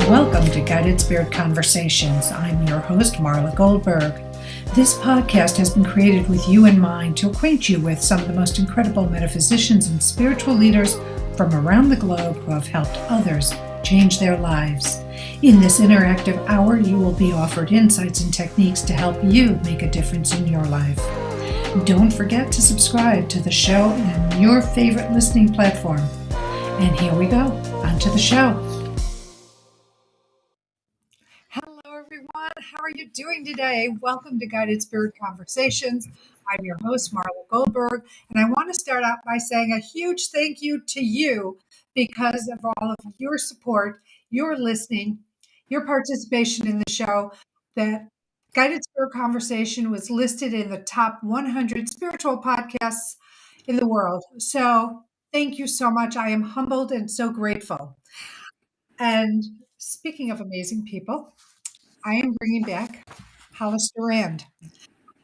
Welcome to Guided Spirit Conversations. I'm your host, Marla Goldberg. This podcast has been created with you in mind to acquaint you with some of the most incredible metaphysicians and spiritual leaders from around the globe who have helped others change their lives. In this interactive hour, you will be offered insights and techniques to help you make a difference in your life. Don't forget to subscribe to the show on your favorite listening platform. And here we go, on to the show. Hello, everyone. How are you doing today? Welcome to Guided Spirit Conversations. I'm your host, Marla Goldberg, and I want to start out by saying a huge thank you to you because of all of your support, your listening, your participation in the show. That Guided Spirit Conversation was listed in the top 100 spiritual podcasts in the world. So thank you so much. I am humbled and so grateful. And speaking of amazing people, I am bringing back Hollister Rand.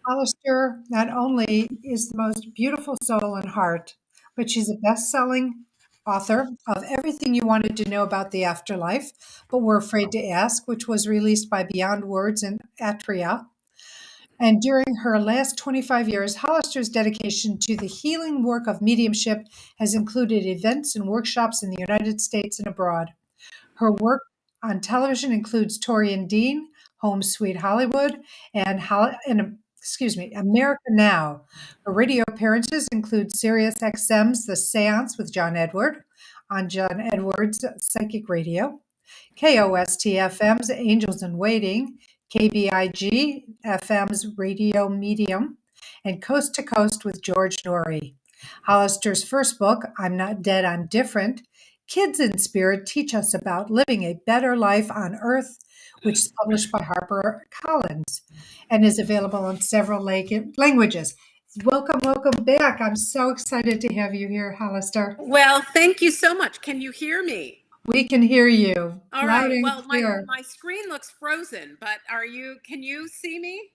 Hollister not only is the most beautiful soul and heart, but she's a best-selling author of Everything You Wanted to Know About the Afterlife, but Were Afraid to Ask, which was released by Beyond Words and Atria. And during her last 25 years, Hollister's dedication to the healing work of mediumship has included events and workshops in the United States and abroad. Her work on television includes Tori and Dean, Home Sweet Hollywood, and America Now. Her radio appearances include Sirius XM's The Seance with John Edward on John Edward's Psychic Radio, KOST FM's Angels in Waiting, KBIG FM's Radio Medium, and Coast to Coast with George Norrie. Hollister's first book, I'm Not Dead, I'm Different, Kids in Spirit Teach Us About Living a Better Life on Earth, which is published by HarperCollins and is available in several languages. Welcome back. I'm so excited to have you here, Hollister. Well, thank you so much. Can you hear me? We can hear you. All right. Well, my screen looks frozen, but can you see me?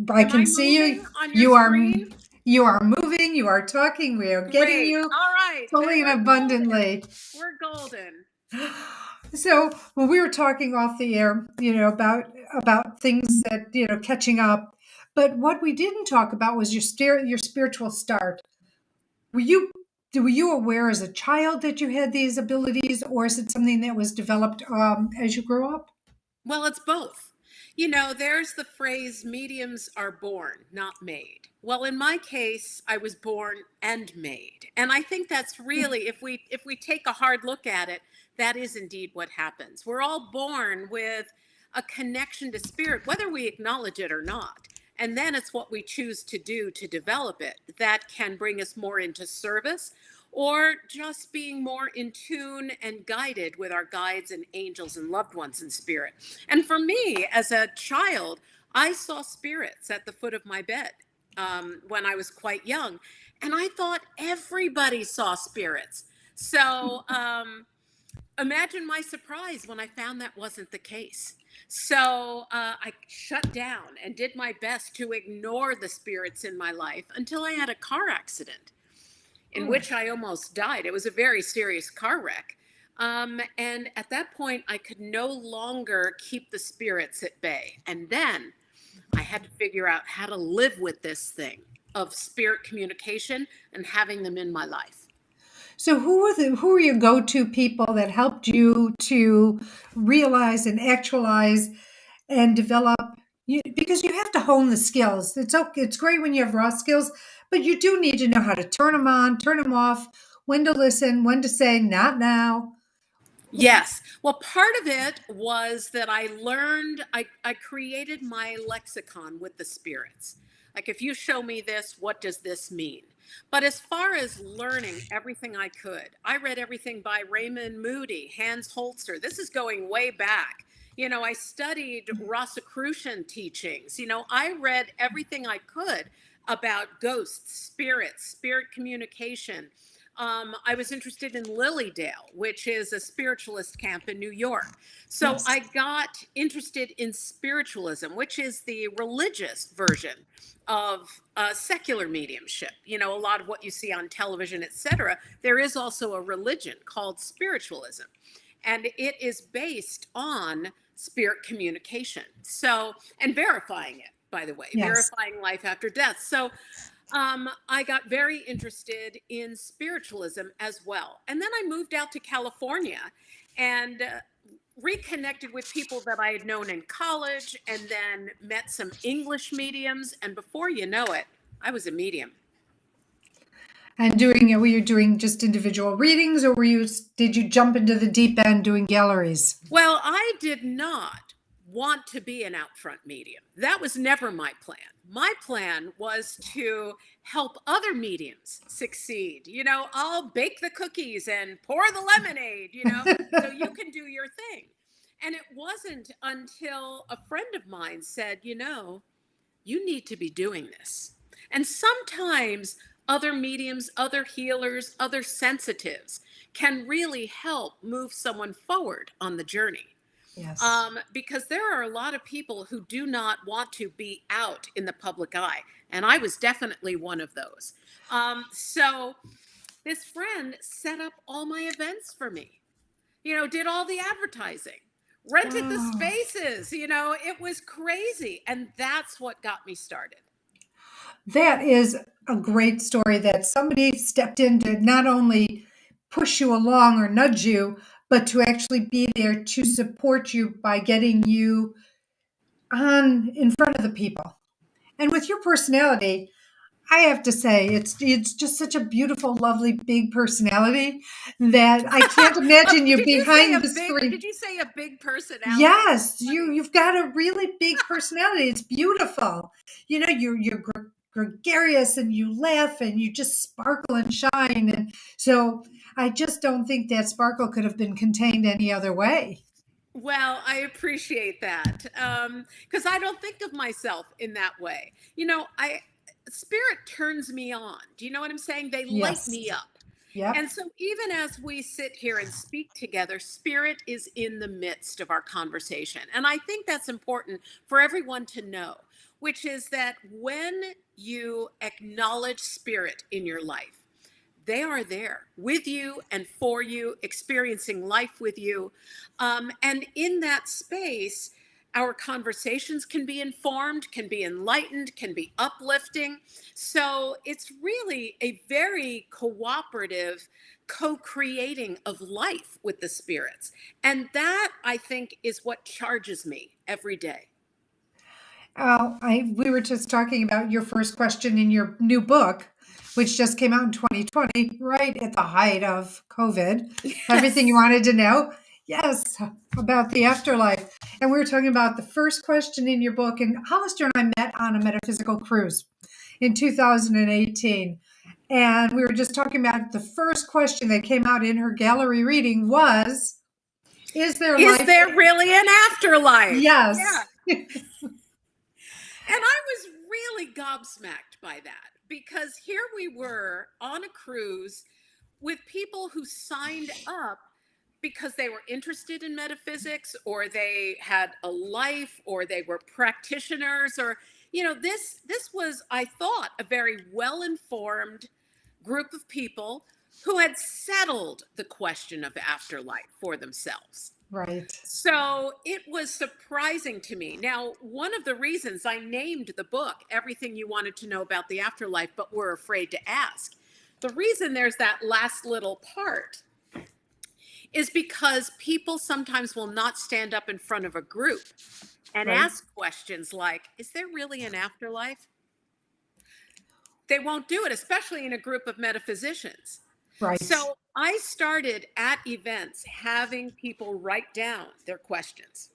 I can see you. On your screen? You are moving, you are talking, we are getting Great. you All right. fully and abundantly. We're golden. So when we were talking off the air, about things that, catching up, but what we didn't talk about was your spiritual start. Were you aware as a child that you had these abilities, or is it something that was developed as you grew up? Well, it's both. There's the phrase, mediums are born, not made. Well, in my case, I was born and made. And I think that's really, if we take a hard look at it, that is indeed what happens. We're all born with a connection to spirit, whether we acknowledge it or not. And then it's what we choose to do to develop it that can bring us more into service, or just being more in tune and guided with our guides and angels and loved ones in spirit. And for me, as a child, I saw spirits at the foot of my bed when I was quite young. And I thought everybody saw spirits. So imagine my surprise when I found that wasn't the case. So I shut down and did my best to ignore the spirits in my life until I had a car accident in which I almost died. It was a very serious car wreck. And at that point, I could no longer keep the spirits at bay. And then I had to figure out how to live with this thing of spirit communication and having them in my life. So who were your go-to people that helped you to realize and actualize and develop? Because you have to hone the skills. It's great when you have raw skills, but you do need to know how to turn them on, turn them off, when to listen, when to say, not now. Yes. Well, part of it was that I learned, I created my lexicon with the spirits. Like, if you show me this, what does this mean? But as far as learning everything I could, I read everything by Raymond Moody, Hans Holzer. This is going way back. I studied Rosicrucian teachings. I read everything I could about ghosts, spirits, spirit communication. I was interested in Lilydale, which is a spiritualist camp in New York. So yes. I got interested in spiritualism, which is the religious version of secular mediumship. A lot of what you see on television, etc. There is also a religion called spiritualism. and it is based on spirit communication. So, and verifying it, by the way, Yes. verifying life after death. So, I got very interested in spiritualism as well. And then I moved out to California and reconnected with people that I had known in college, and then met some English mediums. And before you know it, I was a medium. And were you doing just individual readings, or did you jump into the deep end doing galleries? Well, I did not want to be an out front medium. That was never my plan. My plan was to help other mediums succeed. I'll bake the cookies and pour the lemonade, so you can do your thing. And it wasn't until a friend of mine said, you need to be doing this. And sometimes other mediums, other healers, other sensitives can really help move someone forward on the journey. Yes. Because there are a lot of people who do not want to be out in the public eye. And I was definitely one of those. So this friend set up all my events for me, did all the advertising, rented the Wow. spaces, it was crazy. And that's what got me started. That is a great story that somebody stepped in to not only push you along or nudge you, but to actually be there to support you by getting you on in front of the people. And with your personality, I have to say, it's just such a beautiful, lovely, big personality that I can't imagine you behind the screen. Did you say a big personality? Yes, you've got a really big personality. It's beautiful. You're gregarious and you laugh and you just sparkle and shine. And so I just don't think that sparkle could have been contained any other way. Well, I appreciate that, because I don't think of myself in that way. Spirit turns me on. Do you know what I'm saying? They light Yes. me up. Yep. And so even as we sit here and speak together, spirit is in the midst of our conversation. And I think that's important for everyone to know, which is that when you acknowledge spirit in your life, they are there with you and for you, experiencing life with you. And in that space, our conversations can be informed, can be enlightened, can be uplifting. So it's really a very cooperative co-creating of life with the spirits. And that, I think, is what charges me every day. We were just talking about your first question in your new book, which just came out in 2020, right at the height of COVID. Yes. Everything you wanted to know? Yes, about the afterlife. And we were talking about the first question in your book. And Hollister and I met on a metaphysical cruise in 2018. And we were just talking about the first question that came out in her gallery reading was, Is there really an afterlife? Yes. Yeah. And I was really gobsmacked by that, because here we were on a cruise with people who signed up because they were interested in metaphysics, or they had a life, or they were practitioners, or this was, I thought, a very well-informed group of people who had settled the question of afterlife for themselves. Right. So it was surprising to me. Now, one of the reasons I named the book Everything You Wanted to Know About the Afterlife But Were Afraid to Ask, the reason there's that last little part is because people sometimes will not stand up in front of a group and Right. ask questions like, is there really an afterlife? They won't do it, especially in a group of metaphysicians. Right. So I started at events having people write down their questions.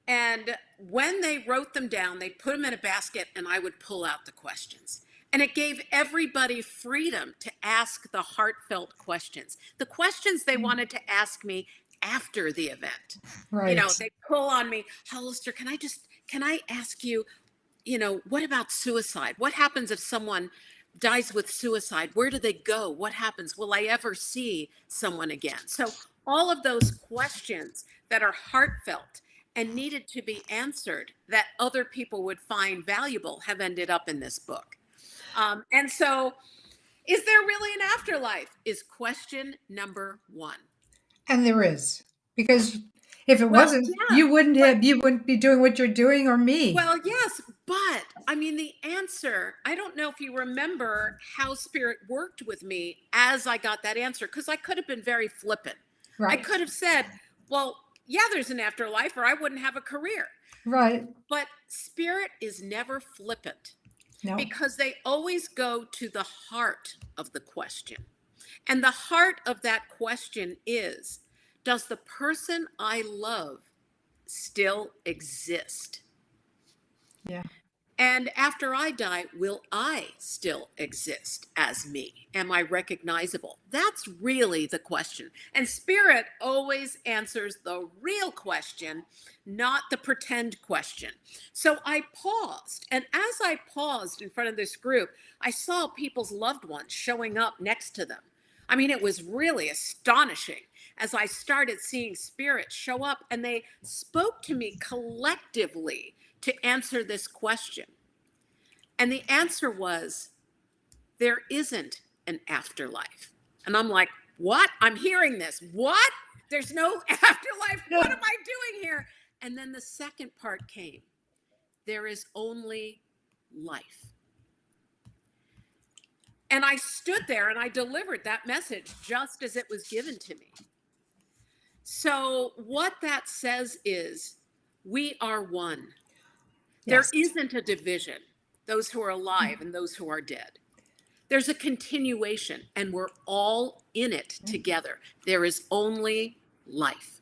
And when they wrote them down, they put them in a basket, and I would pull out the questions. And it gave everybody freedom to ask the heartfelt questions, the questions they wanted to ask me after the event. Right. They pull on me, Hollister, can I ask you, what about suicide? What happens if someone dies with suicide? Where do they go? What happens? Will I ever see someone again? So all of those questions that are heartfelt and needed to be answered that other people would find valuable have ended up in this book. And so, is there really an afterlife? Is question number one. And there is, because if it Well, wasn't, yeah, you wouldn't be doing what you're doing, or me. well, yes, but I mean, the answer, I don't know if you remember how spirit worked with me as I got that answer, because I could have been very flippant. I Right. could have said, well, yeah, there's an afterlife, or I wouldn't have a career. Right. But spirit is never flippant No. because they always go to the heart of the question. And the heart of that question is, does the person I love still exist? Yeah. And after I die, will I still exist as me? Am I recognizable? That's really the question. And spirit always answers the real question, not the pretend question. So I paused. And as I paused in front of this group, I saw people's loved ones showing up next to them. I mean, it was really astonishing as I started seeing spirits show up, and they spoke to me collectively to answer this question. And the answer was, there isn't an afterlife. And I'm like, what? I'm hearing this. What? There's no afterlife. What am I doing here? And then the second part came, there is only life. And I stood there and I delivered that message just as it was given to me. So, what that says is, we are one. There Yes. isn't a division, those who are alive and those who are dead. There's a continuation, and we're all in it together. There is only life.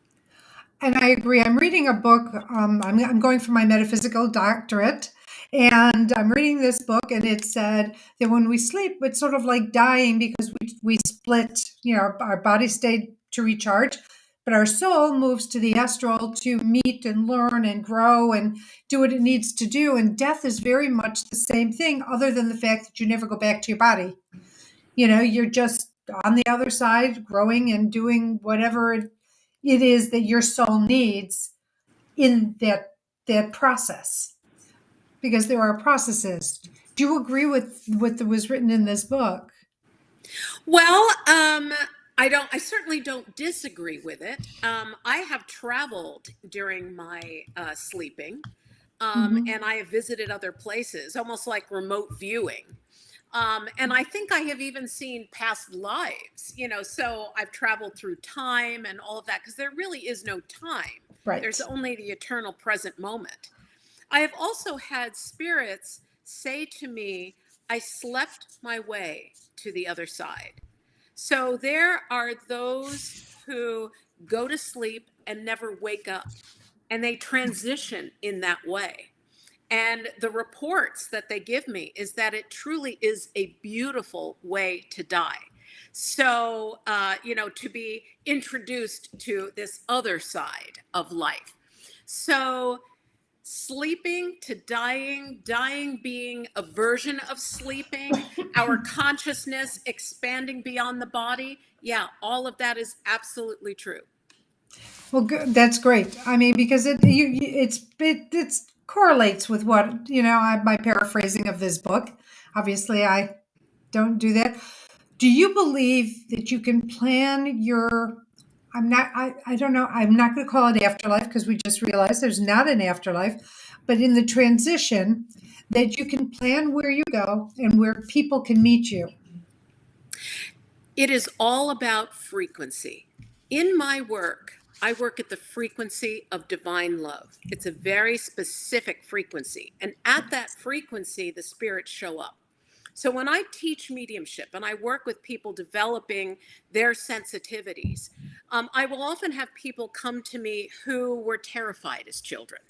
And I agree. I'm reading a book. I'm going for my metaphysical doctorate, and I'm reading this book, and it said that when we sleep, it's sort of like dying, because we split. Our body stayed to recharge, but our soul moves to the astral to meet and learn and grow and do what it needs to do. And death is very much the same thing, other than the fact that you never go back to your body. You're just on the other side, growing and doing whatever it is that your soul needs in that process, because there are processes. Do you agree with what was written in this book? Well, I certainly don't disagree with it. I have traveled during my sleeping, Hmm. and I have visited other places, almost like remote viewing. And I think I have even seen past lives, so I've traveled through time and all of that, because there really is no time. There's Right. only the eternal present moment. I have also had spirits say to me, I slept my way to the other side. So there are those who go to sleep and never wake up, and they transition in that way. And the reports that they give me is that it truly is a beautiful way to die. So, to be introduced to this other side of life. So, sleeping to dying, dying being a version of sleeping, our consciousness expanding beyond the body. Yeah, all of that is absolutely true. Well, good. That's great. I mean, because it's correlates with what my paraphrasing of this book. Obviously, I don't do that. Do you believe that you can plan your? I don't know. I'm not going to call it afterlife, because we just realized there's not an afterlife, but in the transition, that you can plan where you go and where people can meet you. It is all about frequency. In my work, I work at the frequency of divine love. It's a very specific frequency. And at that frequency, the spirits show up. So when I teach mediumship and I work with people developing their sensitivities, I will often have people come to me who were terrified as children,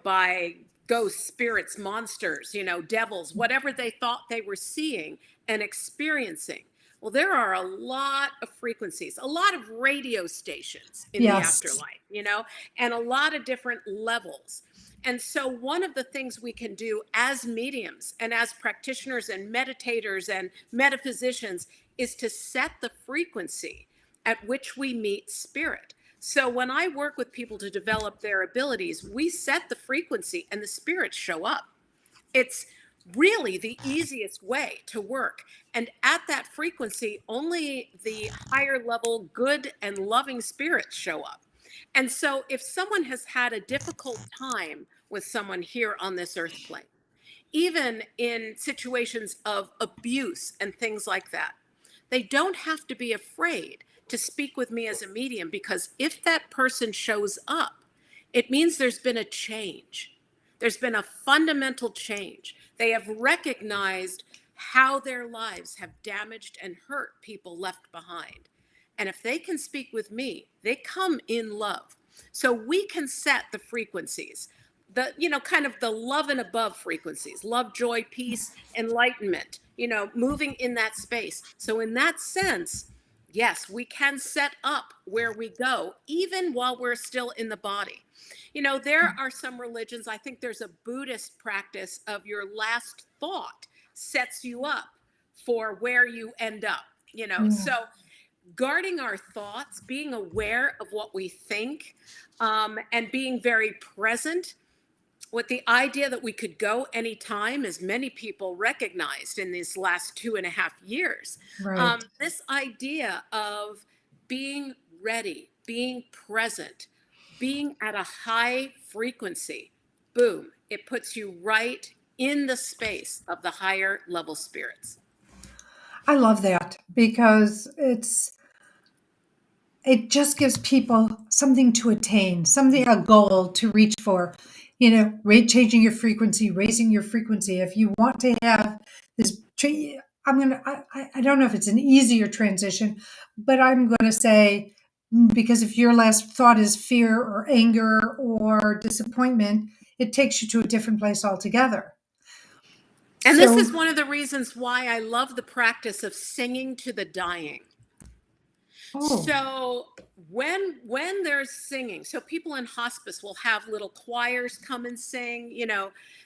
by ghosts, spirits, monsters, devils, whatever they thought they were seeing and experiencing. Well, there are a lot of frequencies, a lot of radio stations in the Yes. afterlife, and a lot of different levels. And so, one of the things we can do as mediums and as practitioners and meditators and metaphysicians is to set the frequency at which we meet spirit. So, when I work with people to develop their abilities, we set the frequency and the spirits show up. It's really the easiest way to work. And at that frequency, only the higher level good and loving spirits show up. And so if someone has had a difficult time with someone here on this earth plane, even in situations of abuse and things like that, they don't have to be afraid to speak with me as a medium, because if that person shows up, it means there's been a change. There's been a fundamental change. They have recognized how their lives have damaged and hurt people left behind. And if they can speak with me, they come in love. So we can set the frequencies, the, kind of the love and above frequencies, love, joy, peace, enlightenment, moving in that space. So in that sense, yes, we can set up where we go, even while we're still in the body. There are some religions, I think there's a Buddhist practice of your last thought sets you up for where you end up, so guarding our thoughts, being aware of what we think, and being very present with the idea that we could go anytime, as many people recognized in these last 2.5 years. Right. This idea of being ready, being present, being at a high frequency, boom, it puts you right in the space of the higher level spirits. I love that because it just gives people something to attain, a goal to reach for. Changing your frequency, raising your frequency. If you want to have this, I don't know if it's an easier transition, but I'm going to say, because if your last thought is fear or anger or disappointment, it takes you to a different place altogether. And this So, is one of the reasons why I love the practice of singing to the dying. oh, So when there's singing, so people in hospice will have little choirs come and sing,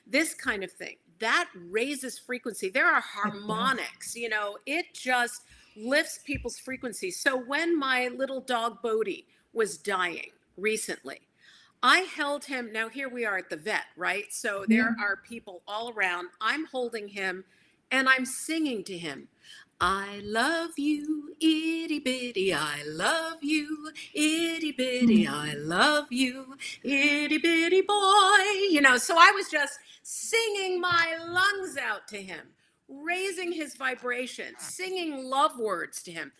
this kind of thing. That raises frequency. There are harmonics, it just lifts people's frequency. So when my little dog Bodhi was dying recently, I held him. Now here we are at the vet, right? So yeah. there are people all around. I'm holding him and I'm singing to him. I love you, itty bitty, I love you, itty bitty, I love you, itty bitty boy. So I was just singing my lungs out to him, raising his vibration, singing love words to him.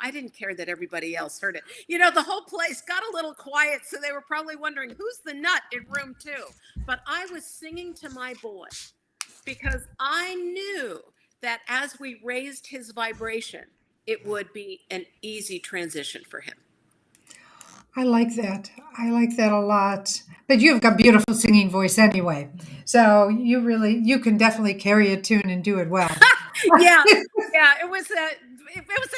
I didn't care that everybody else heard it. The whole place got a little quiet, so they were probably wondering who's the nut in room 2. But I was singing to my boy because I knew that as we raised his vibration, it would be an easy transition for him. I like that. I like that a lot. But you've got beautiful singing voice anyway. So you can definitely carry a tune and do it well. Yeah. It was a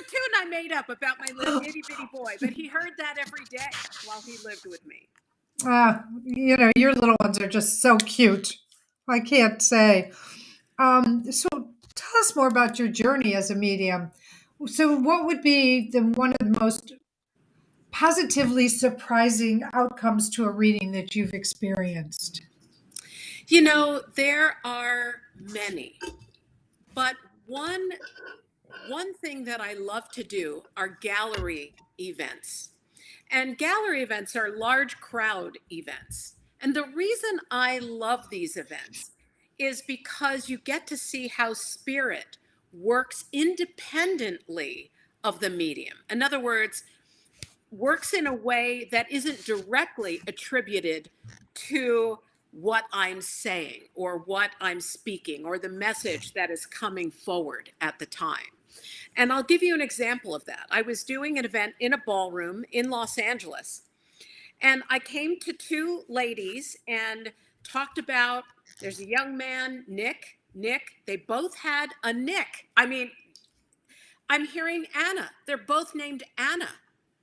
tune I made up about my little itty bitty boy, but he heard that every day while he lived with me. Your little ones are just so cute. I can't say. So tell us more about your journey as a medium. So what would be one of the most positively surprising outcomes to a reading that you've experienced? There are many, but one thing that I love to do are gallery events. And gallery events are large crowd events. And the reason I love these events is because you get to see how spirit works independently of the medium. In other words, works in a way that isn't directly attributed to what I'm saying or what I'm speaking or the message that is coming forward at the time. And I'll give you an example of that. I was doing an event in a ballroom in Los Angeles, and I came to 2 ladies and talked about, there's a young man, Nick, they both had a Nick. I mean, I'm hearing Anna. They're both named Anna.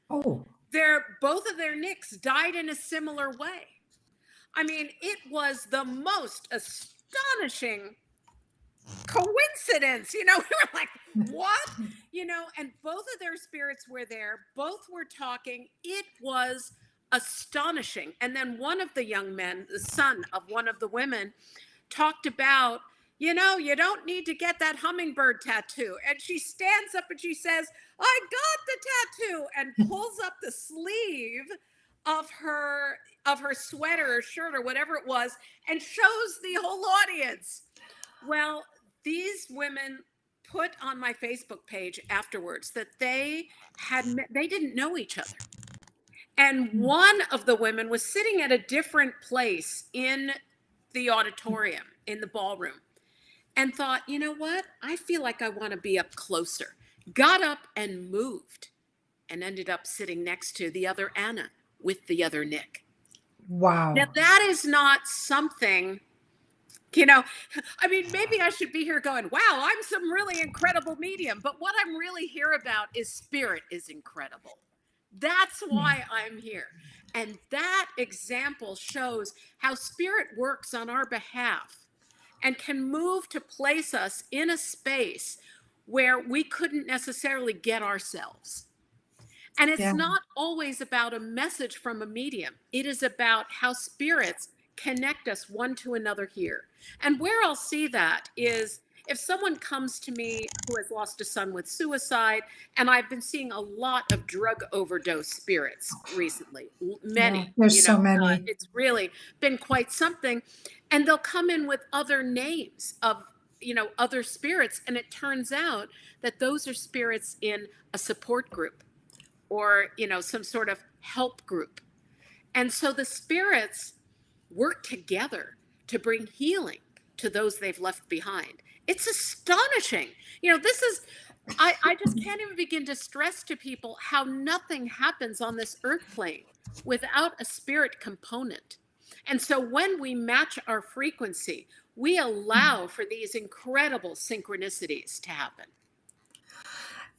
Oh, Both of their Nicks died in a similar way. I mean, it was the most astonishing coincidence. We were like, what? And both of their spirits were there. Both were talking. It was astonishing. And then one of the young men, the son of one of the women, talked about, you know, you don't need to get that hummingbird tattoo. And she stands up and she says, I got the tattoo, and pulls up the sleeve of her sweater or shirt or whatever it was, and shows the whole audience. Well, these women put on my Facebook page afterwards that they didn't know each other. And one of the women was sitting at a different place in the auditorium, in the ballroom, and thought, you know what? I feel like I want to be up closer. Got up and moved and ended up sitting next to the other Anna with the other Nick. Wow. Now, that is not something, you know, I mean, maybe I should be here going, wow, I'm some really incredible medium. But what I'm really here about is spirit is incredible. That's why I'm here. And that example shows how spirit works on our behalf and can move to place us in a space where we couldn't necessarily get ourselves. And it's Yeah. not always about a message from a medium. It is about how spirits connect us one to another here. And where I'll see that is if someone comes to me who has lost a son with suicide, and I've been seeing a lot of drug overdose spirits recently, many, Yeah, there's so many. it's really been quite something. And they'll come in with other names of, other spirits. And it turns out that those are spirits in a support group or, some sort of help group. And so the spirits work together to bring healing to those they've left behind. It's astonishing. I just can't even begin to stress to people how nothing happens on this earth plane without a spirit component. And so when we match our frequency, we allow for these incredible synchronicities to happen.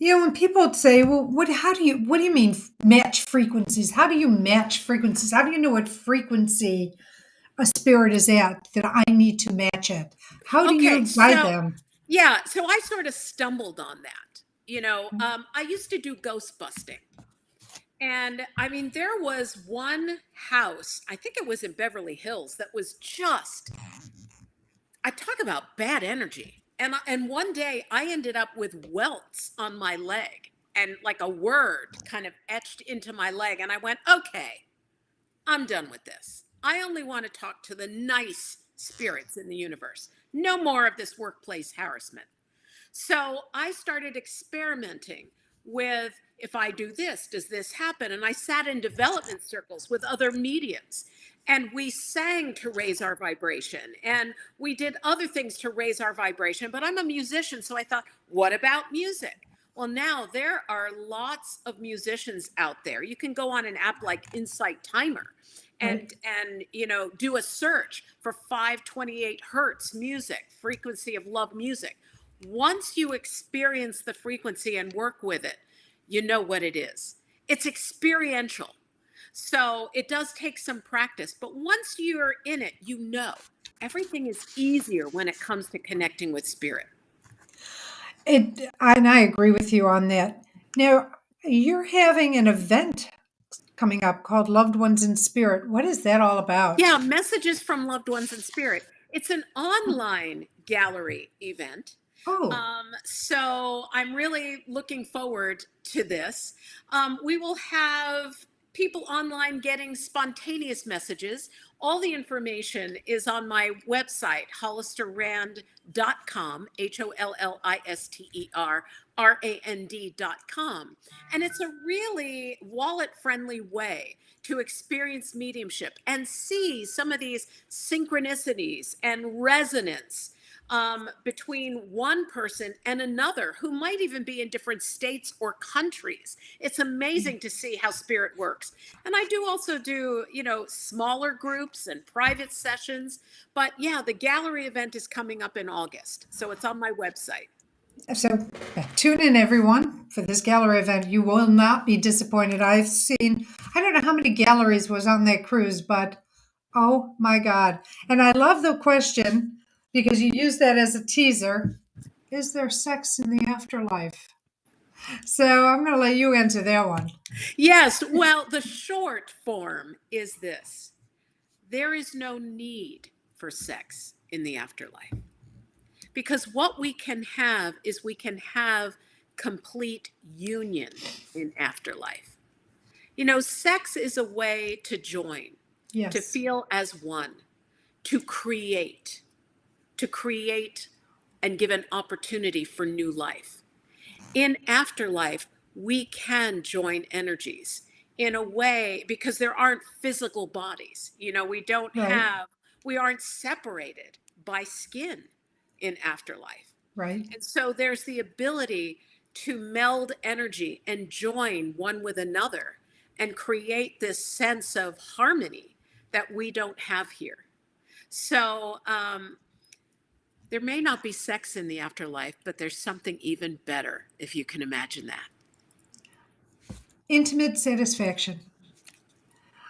When people say, well, what do you mean match frequencies? How do you match frequencies? How do you know what frequency a spirit is at that I need to match it? How do Okay, you guide them? so I sort of stumbled on that. I used to do ghost busting. And I mean, there was one house, I think it was in Beverly Hills, that was just, I talk about bad energy. And one day I ended up with welts on my leg and like a word kind of etched into my leg. And I went, okay, I'm done with this. I only want to talk to the nice spirits in the universe. No more of this workplace harassment. So I started experimenting with, if I do this, does this happen? And I sat in development circles with other mediums, and we sang to raise our vibration, and we did other things to raise our vibration. But I'm a musician, so I thought, what about music? Well, now there are lots of musicians out there. You can go on an app like Insight Timer and do a search for 528 hertz music, frequency of love music. Once you experience the frequency and work with it, you know what it is. It's experiential. So it does take some practice, but once you're in it, everything is easier when it comes to connecting with spirit. And I agree with you on that. Now, you're having an event coming up called Loved Ones in Spirit. What is that all about? Yeah, Messages from Loved Ones in Spirit. It's an online gallery event. So I'm really looking forward to this. We will have people online getting spontaneous messages. All the information is on my website, hollisterrand.com, HOLLISTERRAND.com. And it's a really wallet-friendly way to experience mediumship and see some of these synchronicities and resonance between one person and another who might even be in different states or countries. It's amazing to see how spirit works. And I do also do, smaller groups and private sessions. But yeah, the gallery event is coming up in August. So it's on my website. So tune in, everyone, for this gallery event. You will not be disappointed. I've seen, I don't know how many galleries was on that cruise, but oh my God. And I love the question because you use that as a teaser. Is there sex in the afterlife? So I'm going to let you answer that one. Yes. Well, the short form is this: there is no need for sex in the afterlife. Because what we can have is we can have complete union in afterlife. You know, sex is a way to join, to Yes. feel as one, to create and give an opportunity for new life. In afterlife, we can join energies in a way because there aren't physical bodies. You know, Right. we aren't separated by skin in afterlife. Right. And so there's the ability to meld energy and join one with another and create this sense of harmony that we don't have here. So there may not be sex in the afterlife, but there's something even better, if you can imagine that. Intimate satisfaction.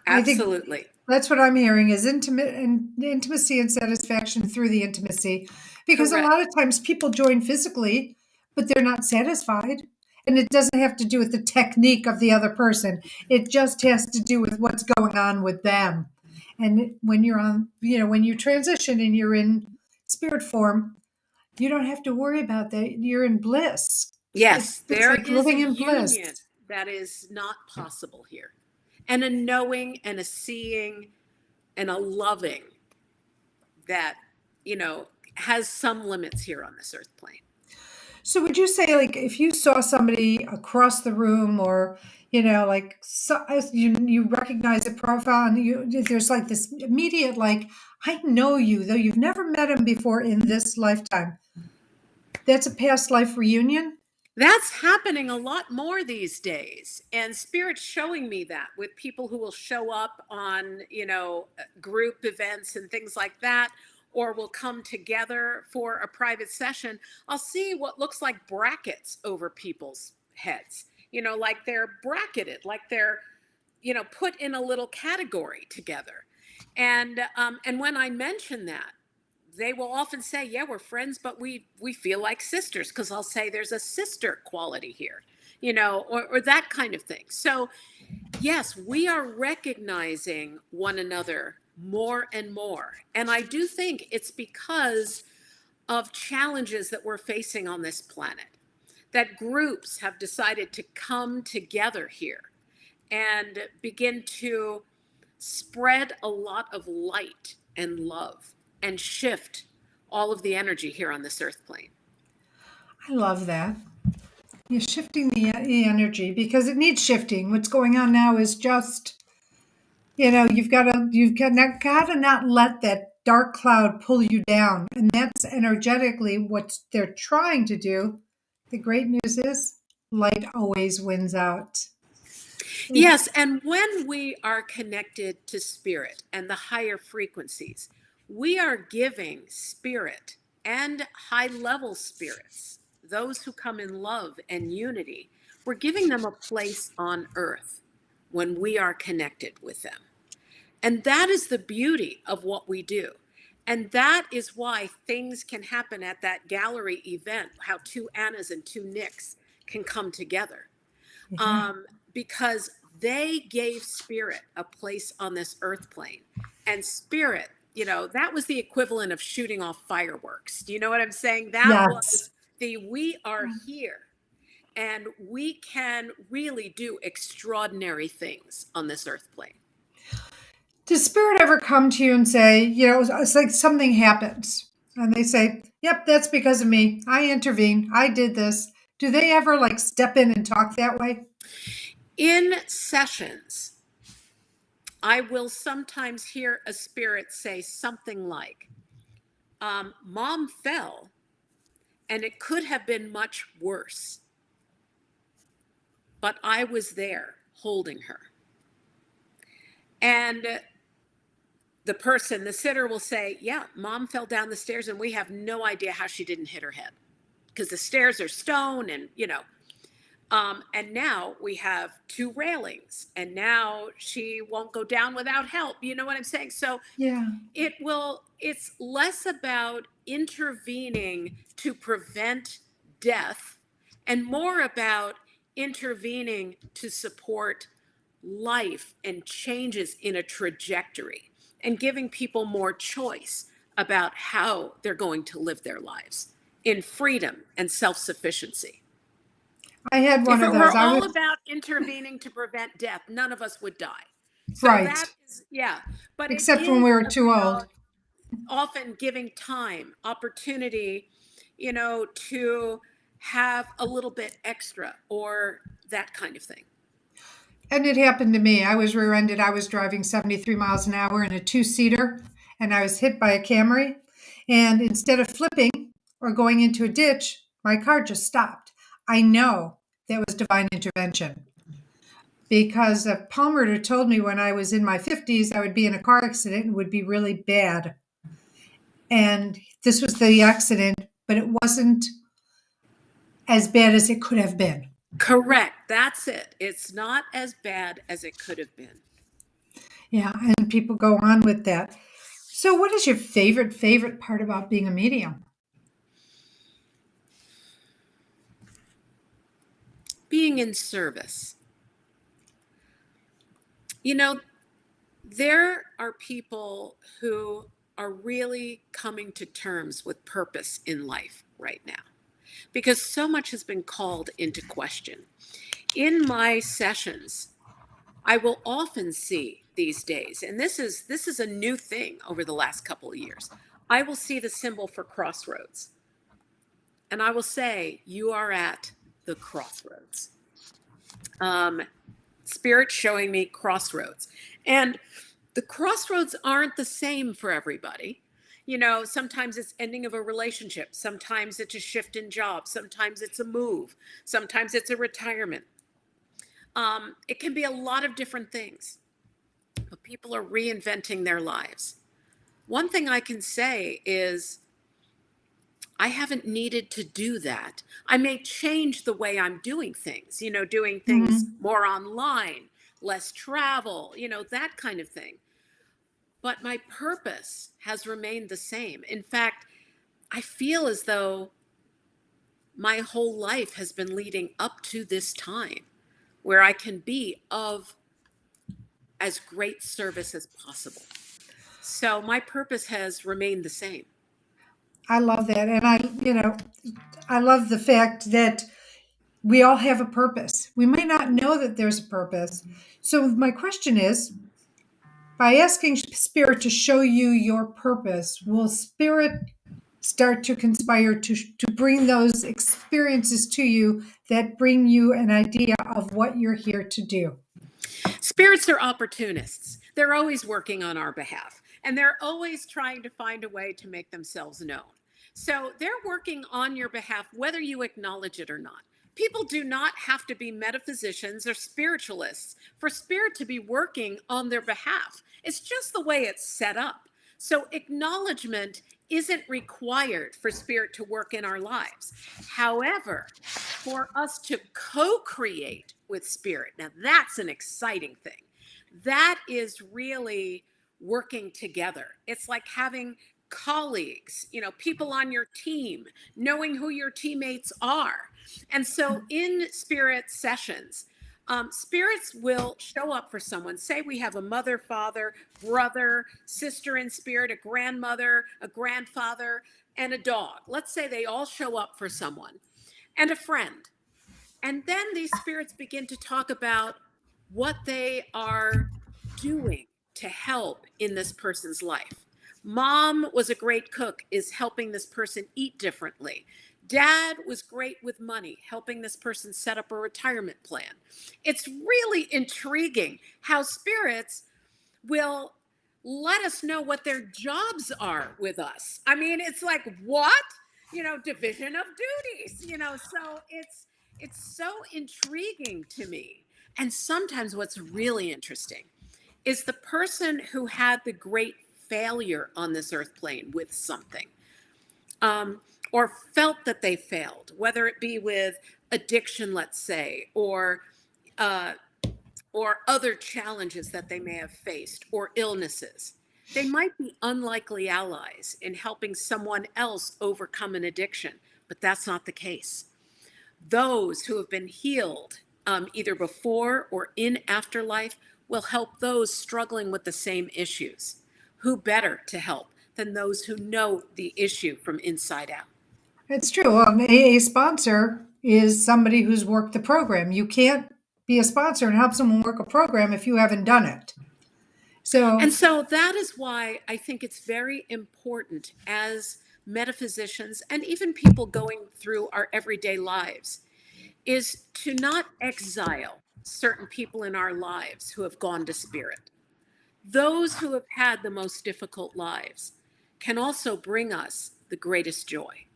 I think Absolutely. that's what I'm hearing is intimacy and satisfaction through the intimacy. Because a Correct. lot of times people join physically, but they're not satisfied. And it doesn't have to do with the technique of the other person. It just has to do with what's going on with them. And when you're on, when you transition and you're in spirit form, you don't have to worry about that. You're in bliss. Yes, It's there like is a living in bliss. union that is not possible here, and a knowing and a seeing and a loving that, you know, has some limits here on this earth plane. So would you say, like, if you saw somebody across the room, or like, as you recognize a profile, and there's like this immediate, like, I know you, though you've never met him before in this lifetime. That's a past life reunion. That's happening a lot more these days. And Spirit's showing me that with people who will show up on, you know, group events and things like that, or will come together for a private session. I'll see what looks like brackets over people's heads, you know, like they're bracketed, like they're, you know, put in a little category together. And when I mention that, they will often say, yeah, we're friends, but we feel like sisters, because I'll say there's a sister quality here, you know, or that kind of thing. So yes, we are recognizing one another more and more. And I do think it's because of challenges that we're facing on this planet that groups have decided to come together here and begin to spread a lot of light and love and shift all of the energy here on this earth plane. I love that. You're shifting the energy because it needs shifting. What's going on now is just, you've got to not let that dark cloud pull you down. And that's energetically what they're trying to do. The great news is light always wins out. Yes, and when we are connected to spirit and the higher frequencies, we are giving spirit and high level spirits, those who come in love and unity, we're giving them a place on earth when we are connected with them. And that is the beauty of what we do. And that is why things can happen at that gallery event, how two Annas and two Nicks can come together. Yeah. Because they gave spirit a place on this earth plane. And spirit, you know, that was the equivalent of shooting off fireworks. Do you know what I'm saying? That Yes. was the we are here. And we can really do extraordinary things on this earth plane. Does spirit ever come to you and say, it's like something happens and they say, yep, that's because of me. I intervened. I did this. Do they ever like step in and talk that way? In sessions, I will sometimes hear a spirit say something like, Mom fell, and it could have been much worse, but I was there holding her. And the sitter will say, yeah, Mom fell down the stairs, and we have no idea how she didn't hit her head, because the stairs are stone, and, you know, and now we have two railings, and now she won't go down without help. You know what I'm saying? So Yeah. it's less about intervening to prevent death and more about intervening to support life and changes in a trajectory and giving people more choice about how they're going to live their lives. in freedom and self-sufficiency. I had one If of it were those. I all was about intervening to prevent death, none of us would die. So that right, is, yeah, but it except when is we were too old. about often giving time, opportunity, to have a little bit extra or that kind of thing. And it happened to me. I was rear-ended. I was driving 73 miles an hour in a two-seater, and I was hit by a Camry. And instead of flipping or going into a ditch, my car just stopped. I know that was divine intervention because a palmer told me when I was in my 50s I would be in a car accident and would be really bad. And this was the accident, but it wasn't as bad as it could have been. Correct. That's it. It's not as bad as it could have been. Yeah, and people go on with that. So, what is your favorite part about being a medium? Being in service. You know, there are people who are really coming to terms with purpose in life right now because so much has been called into question. In my sessions, I will often see these days, and this is a new thing over the last couple of years. I will see the symbol for crossroads, and I will say, "You are at the crossroads." Spirit showing me crossroads, and the crossroads aren't the same for everybody. Sometimes it's ending of a relationship, sometimes it's a shift in job, sometimes it's a move, sometimes it's a retirement. It can be a lot of different things, but people are reinventing their lives. One thing I can say is I haven't needed to do that. I may change the way I'm doing things, doing things Hmm. more online, less travel, that kind of thing. But my purpose has remained the same. In fact, I feel as though my whole life has been leading up to this time where I can be of as great service as possible. So my purpose has remained the same. I love that, and I love the fact that we all have a purpose. We may not know that there's a purpose. So, my question is, by asking Spirit to show you your purpose, will Spirit start to conspire to bring those experiences to you that bring you an idea of what you're here to do? Spirits are opportunists. They're always working on our behalf, and they're always trying to find a way to make themselves known. So they're working on your behalf, whether you acknowledge it or not. People do not have to be metaphysicians or spiritualists for spirit to be working on their behalf. It's just the way it's set up. So acknowledgement isn't required for spirit to work in our lives. However, for us to co-create with spirit, now that's an exciting thing. That is really working together. It's like having colleagues, people on your team, knowing who your teammates are. And so in spirit sessions, spirits will show up for someone. Say we have a mother, father, brother, sister in spirit, a grandmother, a grandfather, and a dog. Let's say they all show up for someone and a friend. And then these spirits begin to talk about what they are doing to help in this person's life. Mom was a great cook, is helping this person eat differently. Dad was great with money, helping this person set up a retirement plan. It's really intriguing how spirits will let us know what their jobs are with us. I mean, it's like, what? Division of duties, so it's so intriguing to me. And sometimes what's really interesting is the person who had the great failure on this earth plane with something, or felt that they failed, whether it be with addiction, let's say, uh, or other challenges that they may have faced, or illnesses. They might be unlikely allies in helping someone else overcome an addiction, but that's not the case. Those who have been healed, either before or in afterlife, will help those struggling with the same issues. Who better to help than those who know the issue from inside out? It's true. An AA sponsor is somebody who's worked the program. You can't be a sponsor and help someone work a program if you haven't done it. And So, so that is why I think it's very important as metaphysicians and even people going through our everyday lives is to not exile certain people in our lives who have gone to spirit. Those who have had the most difficult lives can also bring us the greatest joy.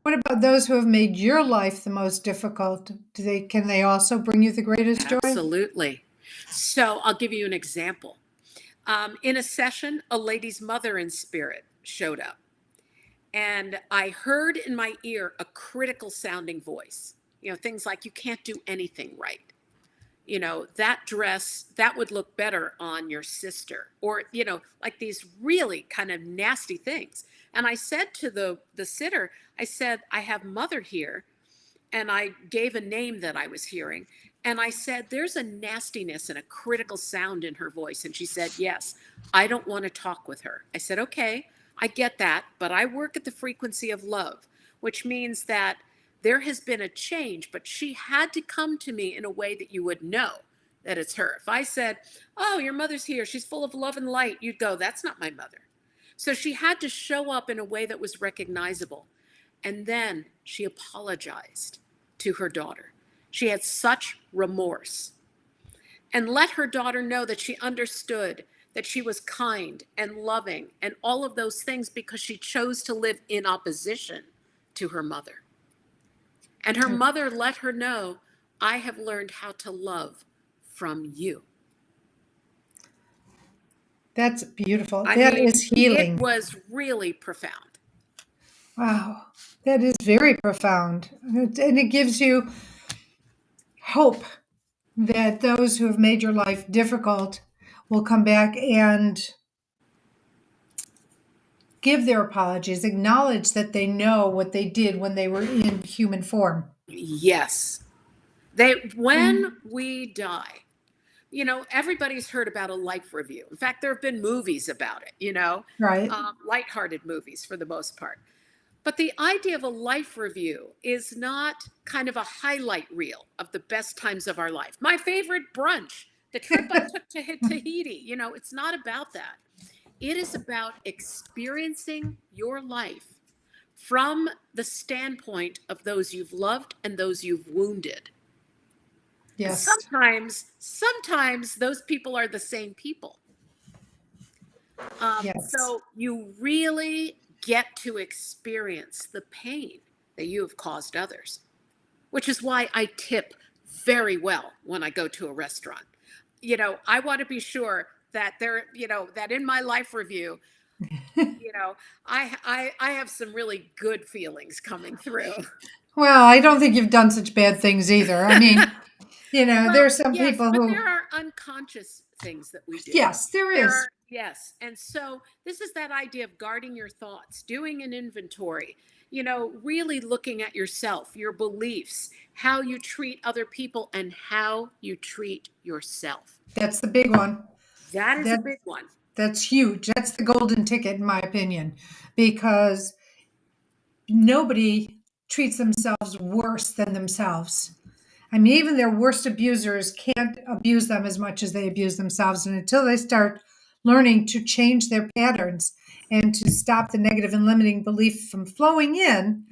what about those who have made your life the most difficult? Can they also bring you the greatest joy? Absolutely. So I'll give you an example. In a session, a lady's mother in spirit showed up, and I heard in my ear a critical sounding voice. Things like, you can't do anything right. That dress, that would look better on your sister, or, like these really kind of nasty things. And I said to the sitter, I said, I have mother here. And I gave a name that I was hearing. And I said, there's a nastiness and a critical sound in her voice. And she said, yes, I don't want to talk with her. I said, okay, I get that, but I work at the frequency of love, which means that there has been a change, but she had to come to me in a way that you would know that it's her. If I said, oh, your mother's here, she's full of love and light, you'd go, that's not my mother. So she had to show up in a way that was recognizable. And then she apologized to her daughter. She had such remorse, and let her daughter know that she understood, that she was kind and loving and all of those things because she chose to live in opposition to her mother. And her mother let her know, I have learned how to love from you. That's beautiful. I That mean, is it healing. was really profound. Wow. That is very profound. And it gives you hope that those who have made your life difficult will come back and give their apologies, acknowledge that they know what they did when they were in human form. Yes. When we die, everybody's heard about a life review. In fact, there have been movies about it, Right? lighthearted movies for the most part. But the idea of a life review is not kind of a highlight reel of the best times of our life. My favorite brunch, the trip I took to Tahiti, it's not about that. It is about experiencing your life from the standpoint of those you've loved and those you've wounded. And Yes. sometimes those people are the same people. Yes. So you really get to experience the pain that you have caused others, which is why I tip very well when I go to a restaurant. I want to be sure that that in my life review, I have some really good feelings coming through. Well, I don't think you've done such bad things either. I mean, Well, there's some yes, people but who, there are unconscious things that we do. yes, there There is. are, yes. And so this is that idea of guarding your thoughts, doing an inventory, really looking at yourself, your beliefs, how you treat other people, and how you treat yourself. That's the big one. That is a That big one. that's huge. That's the golden ticket, in my opinion, because nobody treats themselves worse than themselves. I mean, even their worst abusers can't abuse them as much as they abuse themselves. And until they start learning to change their patterns and to stop the negative and limiting belief from flowing in,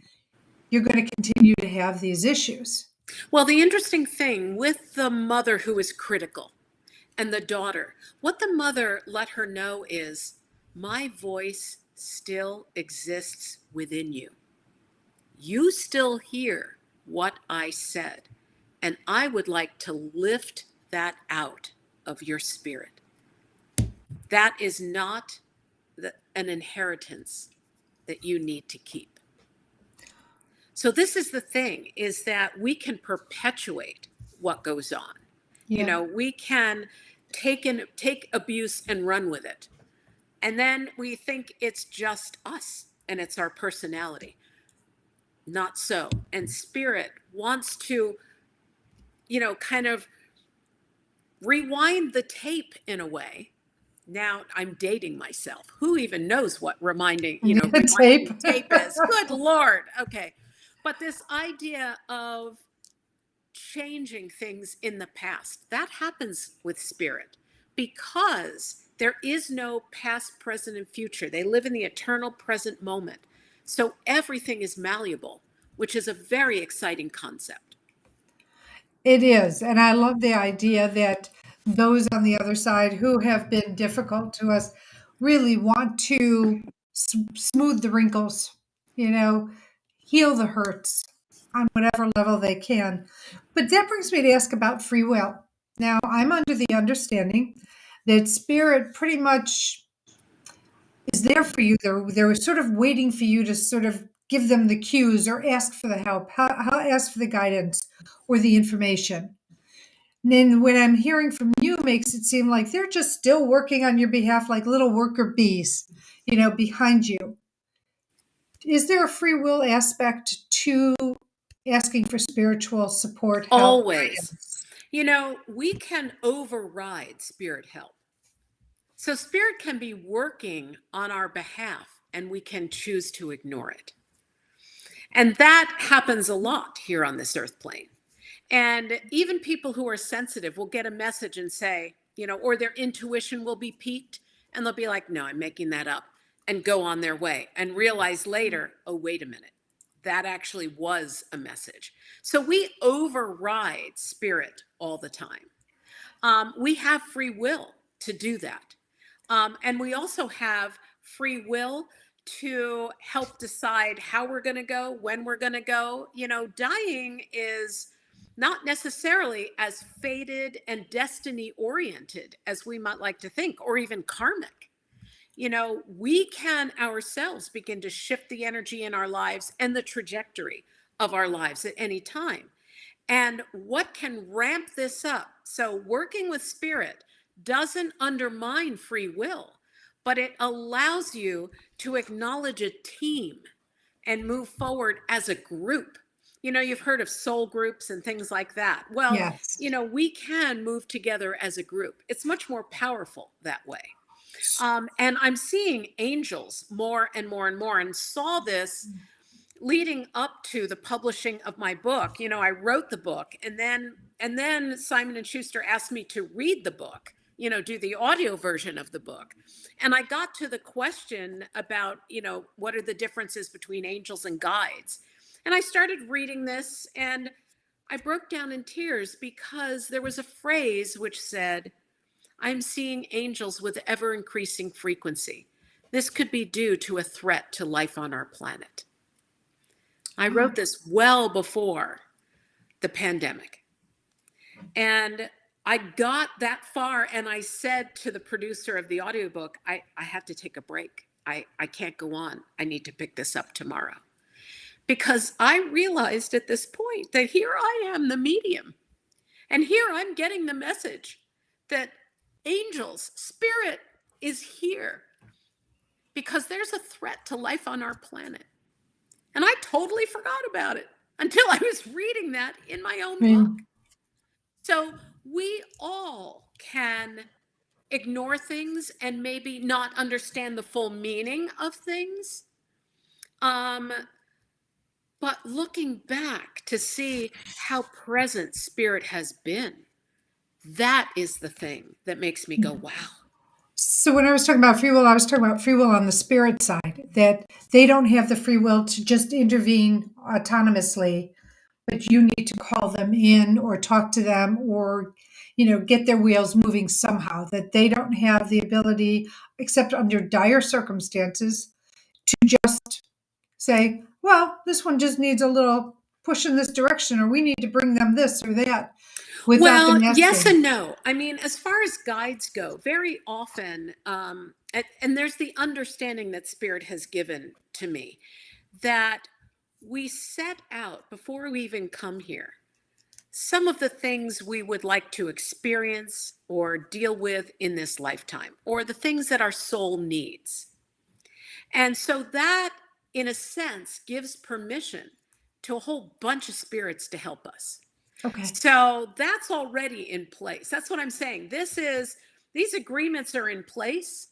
you're going to continue to have these issues. Well, the interesting thing with the mother who is critical and the daughter, what the mother let her know is, my voice still exists within you. You still hear what I said, and I would like to lift that out of your spirit. That is not an inheritance that you need to keep. So this is the thing, is that we can perpetuate what goes on. Yeah. We can take abuse and run with it. And then we think it's just us and it's our personality. Not so. And spirit wants to, kind of rewind the tape in a way now I'm dating myself. Who even knows what reminding Tape. tape is? Good Lord. Okay. But this idea of changing things in the past, that happens with spirit because there is no past, present, and future. They live in the eternal present moment. So everything is malleable, which is a very exciting concept. It is. And I love the idea that those on the other side who have been difficult to us really want to smooth the wrinkles, you know, heal the hurts on whatever level they can. But that brings me to ask about free will. Now, I'm under the understanding that spirit pretty much is there for you. They're sort of waiting for you to sort of give them the cues or ask for the help, ask for the guidance or the information. And then what I'm hearing from you makes it seem like they're just still working on your behalf like little worker bees, behind you. Is there a free will aspect to asking for spiritual support, help, Always. guidance? We can override spirit help. So spirit can be working on our behalf and we can choose to ignore it. And that happens a lot here on this earth plane. And even people who are sensitive will get a message and say, or their intuition will be piqued and they'll be like, no, I'm making that up, and go on their way and realize later, oh, wait a minute, that actually was a message. So we override spirit all the time. We have free will to do that. And we also have free will to help decide how we're going to go, when we're going to go. Dying is not necessarily as fated and destiny oriented as we might like to think, or even karmic. We can ourselves begin to shift the energy in our lives and the trajectory of our lives at any time. And what can ramp this up? So working with spirit doesn't undermine free will, but it allows you to acknowledge a team and move forward as a group. You've heard of soul groups and things like that. Well, Yes. We can move together as a group. It's much more powerful that way. And I'm seeing angels more and more and more, and saw this leading up to the publishing of my book. I wrote the book, and then Simon and Schuster asked me to read the book, do the audio version of the book. And I got to the question about, what are the differences between angels and guides? And I started reading this and I broke down in tears because there was a phrase which said, I'm seeing angels with ever increasing frequency. This could be due to a threat to life on our planet. I wrote this well before the pandemic. And I got that far and I said to the producer of the audiobook, I have to take a break. I can't go on. I need to pick this up tomorrow. Because I realized at this point that here I am, the medium. And here I'm getting the message that angels, spirit is here because there's a threat to life on our planet. And I totally forgot about it until I was reading that in my own book. So we all can ignore things and maybe not understand the full meaning of things. But looking back to see how present spirit has been, that is the thing that makes me go, wow. So when I was talking about free will, I was talking about free will on the spirit side, that they don't have the free will to just intervene autonomously, but you need to call them in or talk to them or, get their wheels moving somehow, that they don't have the ability, except under dire circumstances, to just say, well, this one just needs a little push in this direction, or we need to bring them this or that. Well, yes and no. I mean, as far as guides go, very often, and there's the understanding that spirit has given to me, that we set out before we even come here some of the things we would like to experience or deal with in this lifetime, or the things that our soul needs. And so that, in a sense, gives permission to a whole bunch of spirits to help us. Okay. So that's already in place. That's what I'm saying. This is These agreements are in place,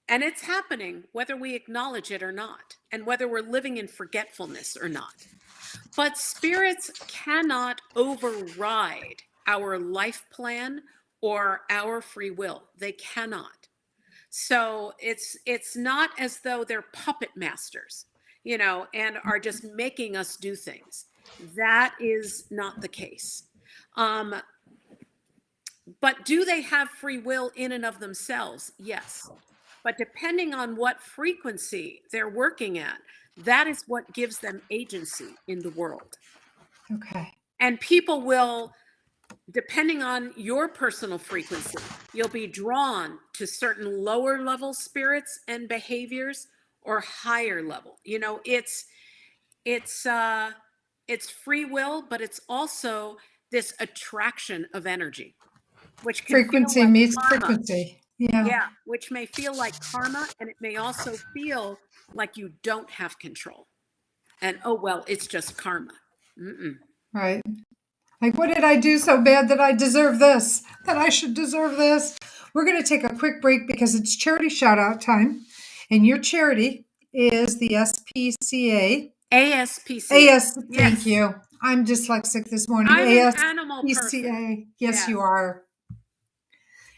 and it's happening whether we acknowledge it or not, and whether we're living in forgetfulness or not. But spirits cannot override our life plan or our free will. They cannot. So it's not as though they're puppet masters, and are just making us do things. That is not the case. Um, but do they have free will in and of themselves? Yes. But depending on what frequency they're working at, that is what gives them agency in the world. Okay. And people will, depending on your personal frequency, you'll be drawn to certain lower level spirits and behaviors or higher level. It's free will, but it's also this attraction of energy, which can feel Frequency like meets karma. frequency. Yeah. Yeah, which may feel like karma, and it may also feel like you don't have control. And oh well, it's just karma. Mm-mm. Right. Like, what did I do so bad that I deserve this? That I should deserve this? We're going to take a quick break because it's charity shout out time. And your charity is the SPCA. ASPCA. AS, thank Yes. you. I'm dyslexic this morning. I'm an animal person. ASPCA. Yes, Yeah. you are.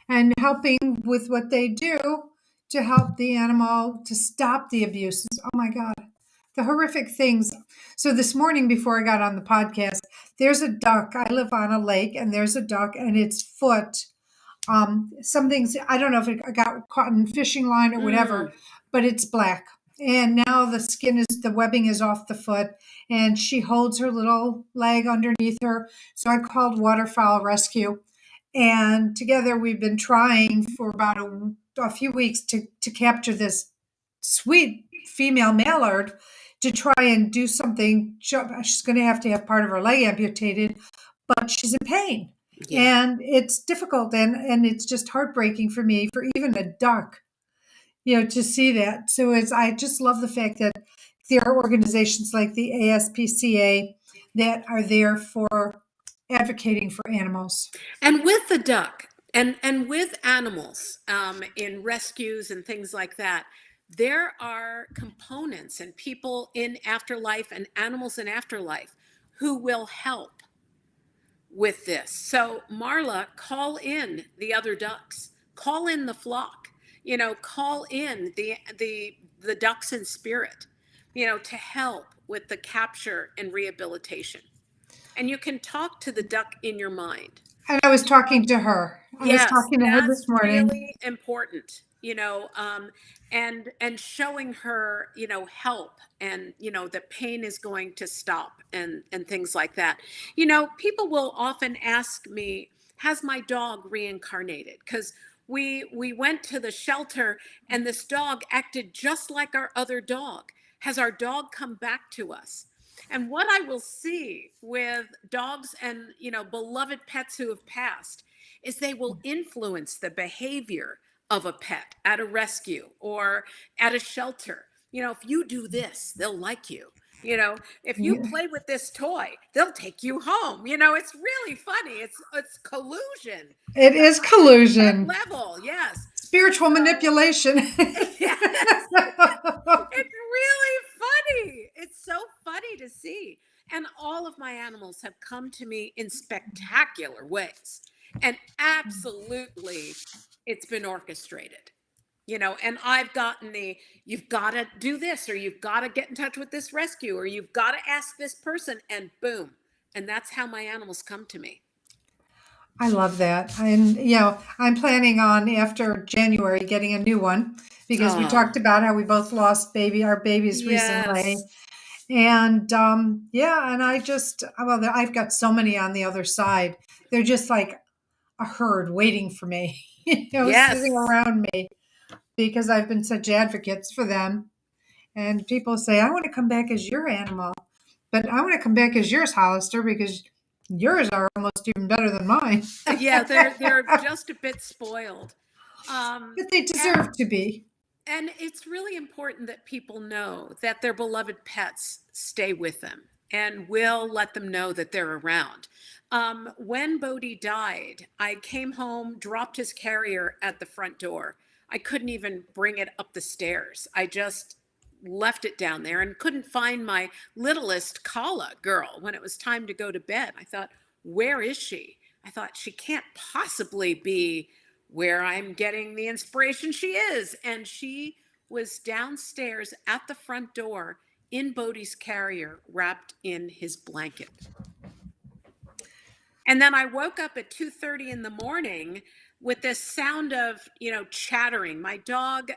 And helping with what they do to help the animal to stop the abuses. Oh my God, the horrific things. So this morning before I got on the podcast, there's a duck. I live on a lake and there's a duck and its foot. Something's, I don't know if it got caught in fishing line or whatever, but it's black. And now the webbing is off the foot and she holds her little leg underneath her. So I called waterfowl rescue. And together we've been trying for about a few weeks to capture this sweet female mallard to try and do something. She's going to have part of her leg amputated, but she's in pain. Yeah. And it's difficult and it's just heartbreaking for me, for even a duck, to see that. So I just love the fact that there are organizations like the ASPCA that are there for advocating for animals. And with the duck and with animals in rescues and things like that, there are components and people in afterlife and animals in afterlife who will help with this. So Marla, call in the other ducks, call in the flock, call in the ducks in spirit, to help with the capture and rehabilitation. And you can talk to the duck in your mind. And I was talking to her. Yes, I was talking to her this that's morning. really important, and showing her, help, and the pain is going to stop, and things like that. People will often ask me, has my dog reincarnated? Because we went to the shelter and this dog acted just like our other dog. Has our dog come back to us? And what I will see with dogs and, beloved pets who have passed is they will influence the behavior of a pet at a rescue or at a shelter. If you do this, they'll like you. If you play with this toy, they'll take you home. It's really funny. It's collusion. It is collusion. Level, yes. Spiritual manipulation. Yes. It's really funny. It's so funny to see. And all of my animals have come to me in spectacular ways. And absolutely, it's been orchestrated. And I've gotten you've got to do this, or you've got to get in touch with this rescue, or you've got to ask this person, and boom. And that's how my animals come to me. I love that. And, I'm planning on, after January, getting a new one because we talked about how we both lost our babies recently. And, and I've got so many on the other side. They're just like a herd waiting for me, sitting around me because I've been such advocates for them. And people say, I want to come back as your animal, but I want to come back as yours, Hollister, because yours are almost even better than mine. Yeah, they're just a bit spoiled. But they deserve to be. And it's really important that people know that their beloved pets stay with them and will let them know that they're around. When Bodhi died, I came home, dropped his carrier at the front door. I couldn't even bring it up the stairs. I just left it down there and couldn't find my littlest Kala girl when it was time to go to bed. I thought, where is she? I thought, she can't possibly be where I'm getting the inspiration she is. And she was downstairs at the front door in Bodhi's carrier, wrapped in his blanket. And then I woke up at 2:30 in the morning with this sound of, chattering. My dog,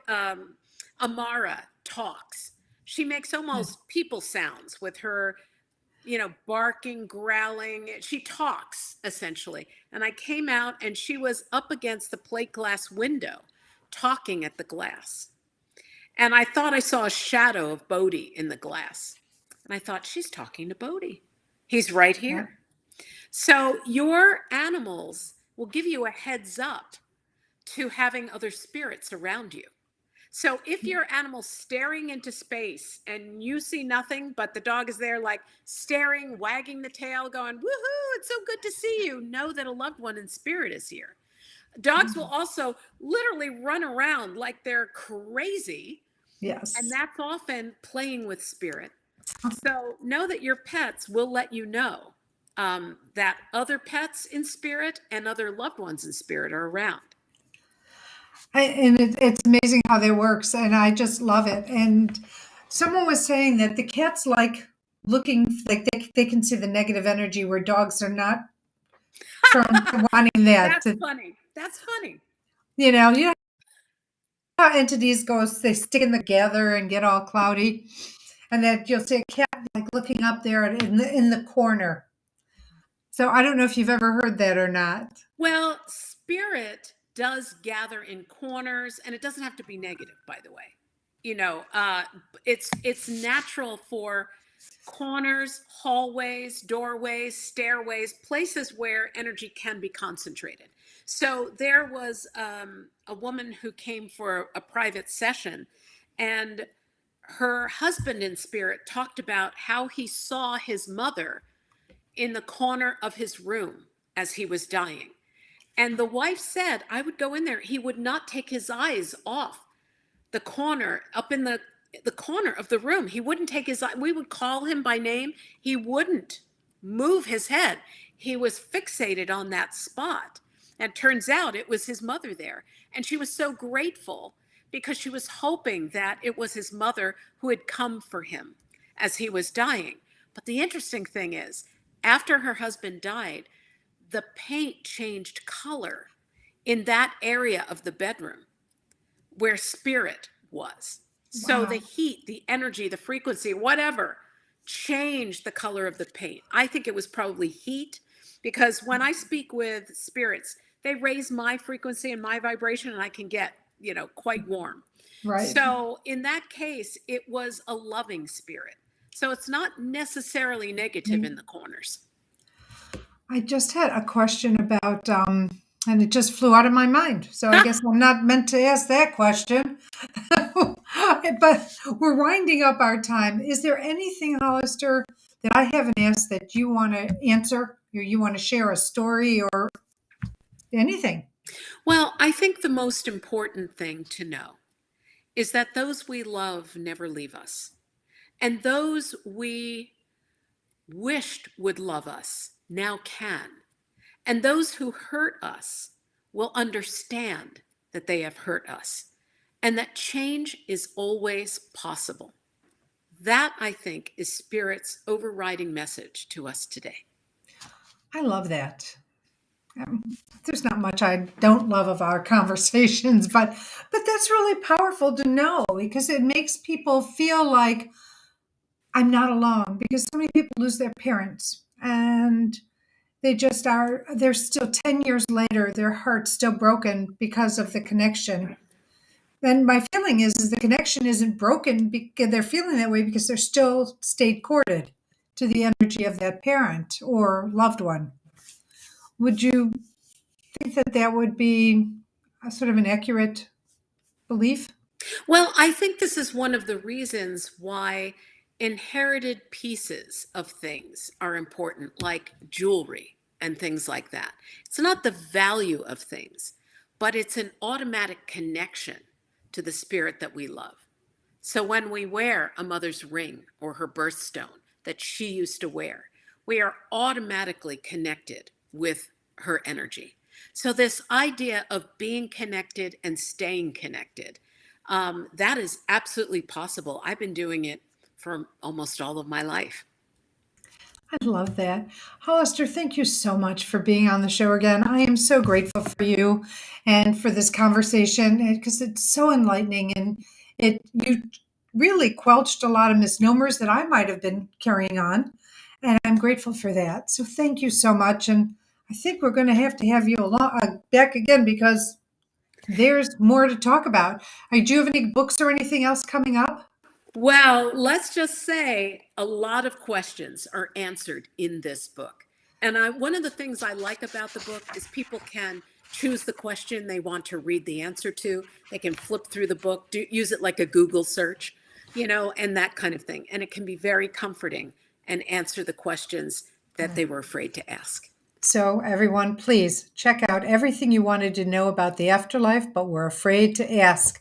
Amara, talks. She makes almost people sounds with her, barking, growling. She talks, essentially. And I came out and she was up against the plate glass window, talking at the glass. And I thought I saw a shadow of Bodhi in the glass. And I thought, she's talking to Bodhi. He's right here. So your animals will give you a heads up to having other spirits around you. So if your animal's staring into space and you see nothing, but the dog is there like staring, wagging the tail, going, woohoo, it's so good to see you, know that a loved one in spirit is here. Dogs will also literally run around like they're crazy. Yes. And that's often playing with spirit. So know that your pets will let you know that other pets in spirit and other loved ones in spirit are around. It's amazing how that works, and I just love it. And someone was saying that the cats like looking like they can see the negative energy where dogs are not prone to wanting that. That's funny. That's funny. You know how entities go, they stick in together and get all cloudy, and that you'll see a cat like looking up there in the corner. So I don't know if you've ever heard that or not. Well, spirit does gather in corners, and it doesn't have to be negative, by the way. It's natural for corners, hallways, doorways, stairways, places where energy can be concentrated. So there was a woman who came for a private session, and her husband in spirit talked about how he saw his mother in the corner of his room as he was dying. And the wife said, I would go in there. He would not take his eyes off the corner, up in the corner of the room. He wouldn't take his eye. We would call him by name. He wouldn't move his head. He was fixated on that spot. And turns out it was his mother there. And she was so grateful because she was hoping that it was his mother who had come for him as he was dying. But the interesting thing is, after her husband died, the paint changed color in that area of the bedroom where spirit was. So Wow. the heat, the energy, the frequency, whatever, changed the color of the paint. I think it was probably heat, because when I speak with spirits, they raise my frequency and my vibration, and I can get, quite warm. Right. So in that case, it was a loving spirit. So it's not necessarily negative in the corners. I just had a question about, and it just flew out of my mind. So I guess I'm not meant to ask that question. But we're winding up our time. Is there anything, Hollister, that I haven't asked that you want to answer, or you want to share a story or anything? Well, I think the most important thing to know is that those we love never leave us. And those we wished would love us now can. And those who hurt us will understand that they have hurt us, and that change is always possible. That, I think, is Spirit's overriding message to us today. I love that. There's not much I don't love of our conversations, but that's really powerful to know, because it makes people feel like I'm not alone, because so many people lose their parents and they're still 10 years later, their heart's still broken because of the connection. And my feeling is the connection isn't broken because they're feeling that way because they're still stayed corded to the energy of that parent or loved one. Would you think that that would be a sort of an accurate belief? Well, I think this is one of the reasons why inherited pieces of things are important, like jewelry and things like that. It's not the value of things, but it's an automatic connection to the spirit that we love. So when we wear a mother's ring or her birthstone that she used to wear, we are automatically connected with her energy. So this idea of being connected and staying connected, that is absolutely possible. I've been doing it for almost all of my life. I love that. Hollister, thank you so much for being on the show again. I am so grateful for you and for this conversation because it's so enlightening, and you really quelched a lot of misnomers that I might have been carrying on. And I'm grateful for that. So thank you so much. And I think we're going to have you back again because there's more to talk about. Do you have any books or anything else coming up? Well, let's just say a lot of questions are answered in this book. And one of the things I like about the book is people can choose the question they want to read the answer to. They can flip through the book, use it like a Google search, and that kind of thing. And it can be very comforting and answer the questions that they were afraid to ask. So everyone, please check out everything you wanted to know about the afterlife, but were afraid to ask.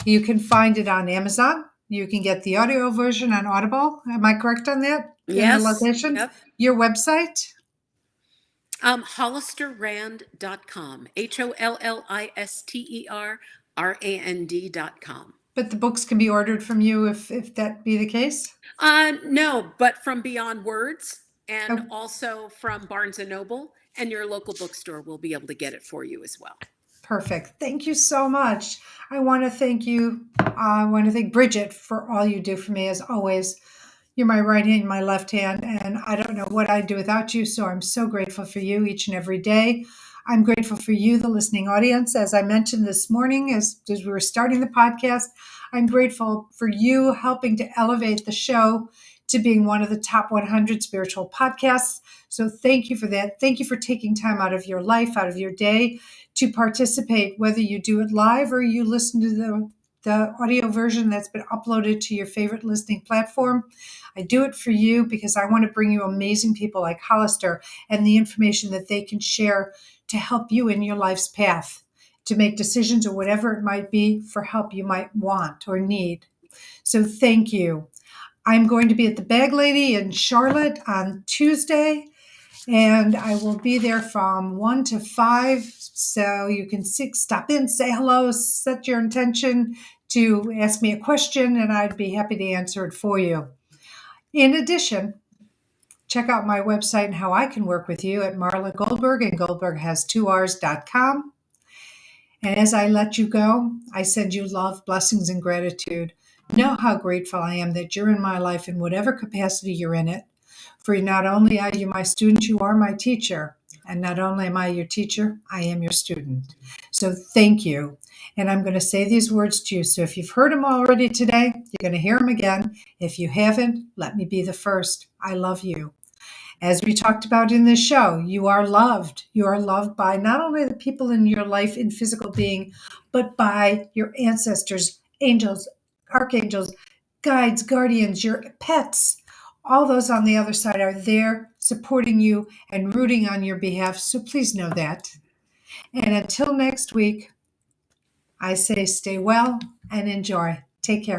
You can find it on Amazon. You can get the audio version on Audible. Am I correct on that? Yes. In the locations? Yep. Your website? HollisterRand.com. HOLLISTERRAND.com. But the books can be ordered from you if that be the case? No, but from Beyond Words and Oh. also from Barnes & Noble, and your local bookstore will be able to get it for you as well. Perfect. Thank you so much. I want to thank you. I want to thank Bridget for all you do for me as always. You're my right hand, my left hand, and I don't know what I'd do without you. So I'm so grateful for you each and every day. I'm grateful for you, the listening audience. As I mentioned this morning, as we were starting the podcast, I'm grateful for you helping to elevate the show to being one of the top 100 spiritual podcasts. So thank you for that. Thank you for taking time out of your life, out of your day to participate, whether you do it live or you listen to the audio version that's been uploaded to your favorite listening platform. I do it for you because I want to bring you amazing people like Hollister and the information that they can share to help you in your life's path, to make decisions or whatever it might be for help you might want or need. So thank you. I'm going to be at the Bag Lady in Charlotte on Tuesday, and I will be there from 1 to 5. So you can stop in, say hello, set your intention to ask me a question, and I'd be happy to answer it for you. In addition, check out my website and how I can work with you at Marla Goldberg, and Goldberg has 2Rs.com. And as I let you go, I send you love, blessings, and gratitude. Know how grateful I am that you're in my life in whatever capacity you're in it. For not only are you my student, you are my teacher. And not only am I your teacher, I am your student. So thank you. And I'm going to say these words to you. So if you've heard them already today, you're going to hear them again. If you haven't, let me be the first. I love you. As we talked about in this show, you are loved. You are loved by not only the people in your life in physical being, but by your ancestors, angels, archangels, guides, guardians, your pets. All those on the other side are there supporting you and rooting on your behalf. So please know that. And until next week, I say stay well and enjoy. Take care.